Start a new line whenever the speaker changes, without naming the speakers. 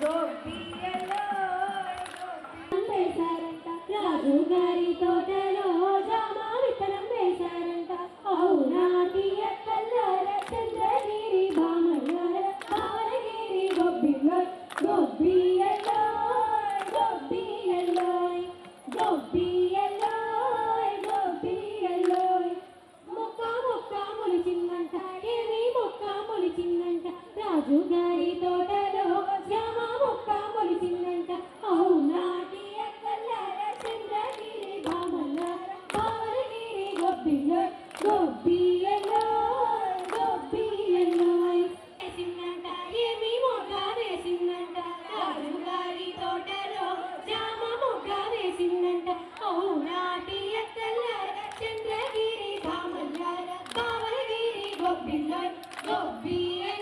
గోపియలో
వేశారంట రాజు గారి తోటలో జామ విత్తనం వేశారంట అవునాటి ఎక్కల్లార చంద్రగిరి భామయ్యార భావనగిరి గొబ్బిలో గొబ్బియలో గొబ్బియలో గొబ్బియలో గొబ్బియలో మొక్క మొక్క మొలిచిందంట ఏమి మొక్క మొలిచిందంట రాజు గారి తోటలో జామ మొక్క మొలిచిందంట అవునాటి ఎక్కల్లార చంద్రగిరి భామయ్యార భావనగిరి గొబ్బిలో గొబ్బియలో గొబ్బియలో వేసిందంట ఏమి మొగ్గ వేసిందంట రాజు గారి తోటలో జామ మొగ్గ వేసిందంట అవునాటి ఎక్కల్లార చంద్రగిరి భామయ్యార భావనగిరి గొబ్బిలో గొబ్బియలో